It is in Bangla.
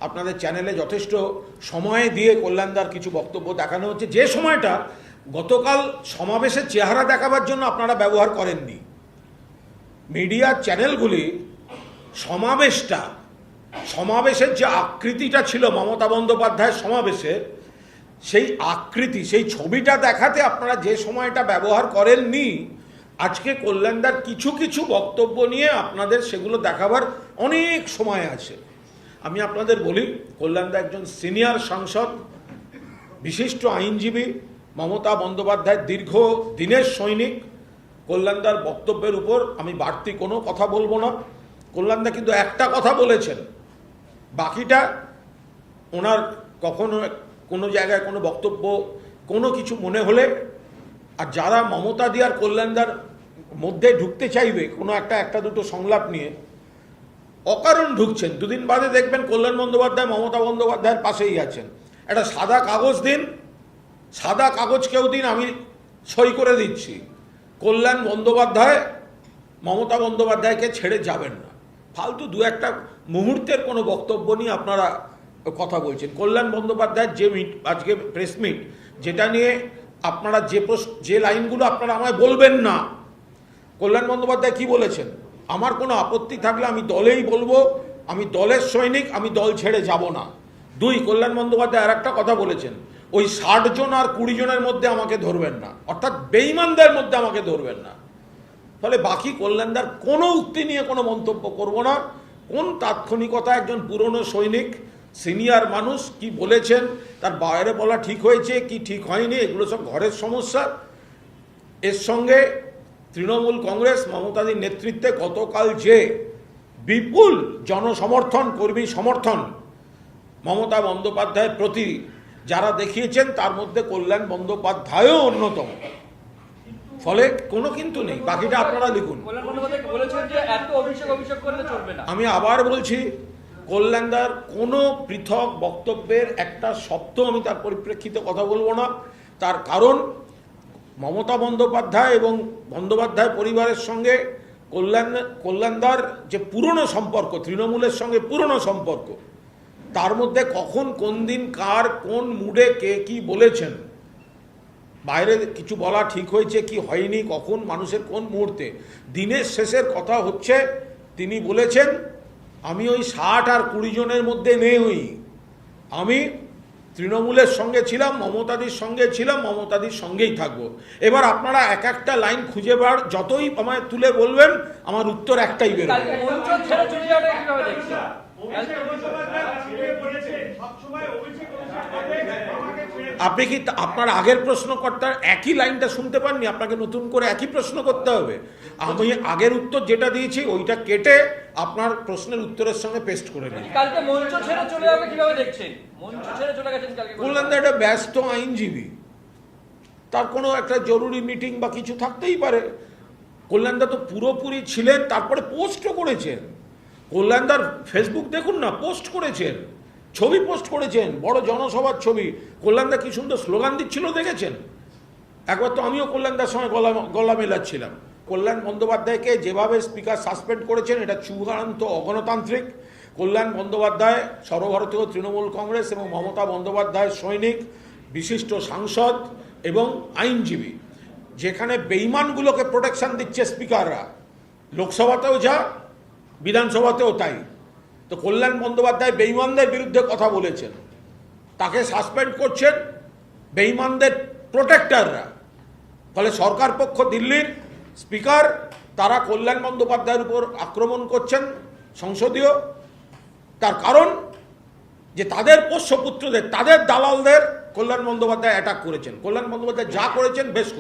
আপনাদের চ্যানেলে যথেষ্ট সময় দিয়ে কল্যাণদার কিছু বক্তব্য দেখানো হচ্ছে, যে সময়টা গতকাল সমাবেশের চেহারা দেখাবার জন্য আপনারা ব্যবহার করেননি। মিডিয়া চ্যানেলগুলি সমাবেশের যে আকৃতিটা ছিল মমতা বন্দ্যোপাধ্যায়ের সমাবেশের, সেই আকৃতি, সেই ছবিটা দেখাতে আপনারা যে সময়টা ব্যবহার করেননি, আজকে কল্যাণদার কিছু কিছু বক্তব্য নিয়ে আপনাদের সেগুলো দেখাবার অনেক সময় আছে। আমি আপনাদের বলি, কল্যাণদা একজন সিনিয়র সাংসদ, বিশিষ্ট আইনজীবী, মমতা বন্দ্যোপাধ্যায়ের দীর্ঘ দিনের সৈনিক। কল্যাণদার বক্তব্যের উপর আমি বাড়তি কোনো কথা বলবো না। কল্যাণদা কিন্তু একটা কথা বলেছেন, বাকিটা ওনার কখনো কোনো জায়গায় কোনো বক্তব্য কোনো কিছু মনে হলে, আর যারা মমতা দি আর কল্যাণদার মধ্যে ঢুকতে চাইবে কোনো একটা দুটো সংলাপ নিয়ে, অকারণ ঢুকছেন। দুদিন বাদে দেখবেন কল্যাণ বন্দ্যোপাধ্যায় মমতা বন্দ্যোপাধ্যায়ের পাশেই আছেন। একটা সাদা কাগজ দিন, সাদা কাগজ কেউ দিন, আমি সই করে দিচ্ছি। কল্যাণ বন্দ্যোপাধ্যায় মমতা বন্দ্যোপাধ্যায়কে ছেড়ে যাবেন না। ফালতু দু একটা মুহূর্তের কোনো বক্তব্য নিয়ে আপনারা কথা বলছেন। কল্যাণ বন্দ্যোপাধ্যায়ের যে আজকে প্রেস মিট, যেটা নিয়ে আপনারা যে লাইনগুলো আপনারা আমায় বলবেন না, কল্যাণ বন্দ্যোপাধ্যায় কি বলেছেন, আমার কোনো আপত্তি থাকলে আমি দলেই বলবো, আমি দলের সৈনিক, আমি দল ছেড়ে যাব না। দুই, কল্যাণ বন্দ্যোপাধ্যায় আর একটা কথা বলেছেন, ওই 60 জন আর 20 জনের মধ্যে আমাকে ধরবেন না, অর্থাৎ বেঈমানদের মধ্যে আমাকে ধরবেন না। ফলে বাকি কল্যাণদার কোনো উক্তি নিয়ে কোনো মন্তব্য করব না। কোন তাৎক্ষণিকতা, একজন পুরনো সৈনিক, সিনিয়র মানুষ কি বলেছেন, তার বাইরে বলা ঠিক হয়েছে কি ঠিক হয়নি, এগুলো সব ঘরের সমস্যা। এর সঙ্গে তৃণমূল কংগ্রেস মমতাদির নেতৃত্বে গতকাল যে বিপুল জনসমর্থন, কর্মী সমর্থন মমতা বন্দ্যোপাধ্যায়ের প্রতি যারা দেখিয়েছেন, তার মধ্যে কল্যাণ বন্দ্যোপাধ্যায়ও অন্যতম। ফলে কোনো কিন্তু নেই, বাকিটা আপনারা লিখুন। আমি আবার বলছি, কল্যাণদার কোনো পৃথক বক্তব্যের একটা শব্দ আমি তার পরিপ্রেক্ষিতে কথা বলবো না। তার কারণ, মমতা বন্দ্যোপাধ্যায় এবং বন্দ্যোপাধ্যায় পরিবারের সঙ্গে কল্যাণদার যে পুরনো সম্পর্ক, তৃণমূলের সঙ্গে পুরনো সম্পর্ক, তার মধ্যে কখন কোন দিন কার কোন মুডে কে কি বলেছেন, বাইরে কিছু বলা ঠিক হয়েছে কি হয়নি, কখন মানুষের কোন মুহূর্তে, দিনের শেষের কথা হচ্ছে তিনি বলেছেন, আমি ওই 60 আর 20 জনের মধ্যে নেই, আমি তৃণমূলের সঙ্গে ছিলাম, মমতাদির সঙ্গে ছিলাম, মমতাদির সঙ্গেই থাকবো। এবার আপনারা এক একটা লাইন খুঁজে বার যতই আমায় তুলে বলবেন, আমার উত্তর একটাই বেরোবে। আপনি কি আপনার আগের প্রশ্নকর্তার একই লাইনটা শুনতে পাননি? আপনাকে নতুন করে একই প্রশ্ন করতে হবে? আমি আগের উত্তর যেটা দিয়েছি ওইটা কেটে আপনার প্রশ্নের উত্তরের সঙ্গে পেস্ট করে নিন। কালকে মঞ্চ ছেড়ে চলে যাবে কিভাবে দেখছেন? মঞ্চ ছেড়ে চলে গেছেন কালকে। কল্যাণদা একটা ব্যস্ত আইনজীবী, তার কোনো একটা জরুরি মিটিং বা কিছু থাকতেই পারে। কল্যাণদা তো পুরোপুরি ছিলেন, তারপরে পোস্টও করেছেন। কল্যাণদার ফেসবুক দেখুন না, পোস্ট করেছেন, ছবি পোস্ট করেছেন, বড় জনসভার ছবি। কল্যাণদা কি সুন্দর স্লোগান দিচ্ছিল দেখেছেন? একবার তো আমিও কল্যাণদার সঙ্গে গলা মেলাচ্ছিলাম। কল্যাণ বন্দ্যোপাধ্যায়কে যেভাবে স্পিকার সাসপেন্ড করেছেন, এটা চূড়ান্ত অগণতান্ত্রিক। কল্যাণ বন্দ্যোপাধ্যায় সর্বভারতীয় তৃণমূল কংগ্রেস এবং মমতা বন্দ্যোপাধ্যায়ের সৈনিক, বিশিষ্ট সাংসদ এবং আইনজীবী। যেখানে বেঈমানগুলোকে প্রোটেকশন দিচ্ছে স্পিকাররা, লোকসভাতেও যা, বিধানসভাতেও তাই। তো কল্যাণ বন্দ্যোপাধ্যায় বেঈমানদের বিরুদ্ধে কথা বলেছেন, তাকে সাসপেন্ড করছেন বেঈমানদের প্রোটেক্টররা। ফলে সরকার পক্ষ, দিল্লির স্পিকার, তারা কল্যাণ বন্দ্যোপাধ্যায়ের উপর আক্রমণ করছেন সংসদীয়। তার কারণ যে তাদের পোষ্যপুত্রদের, তাদের দালালদের কল্যাণ বন্দ্যোপাধ্যায় অ্যাটাক করেছেন। কল্যাণ বন্দ্যোপাধ্যায় যা করেছেন বেশ করেছেন।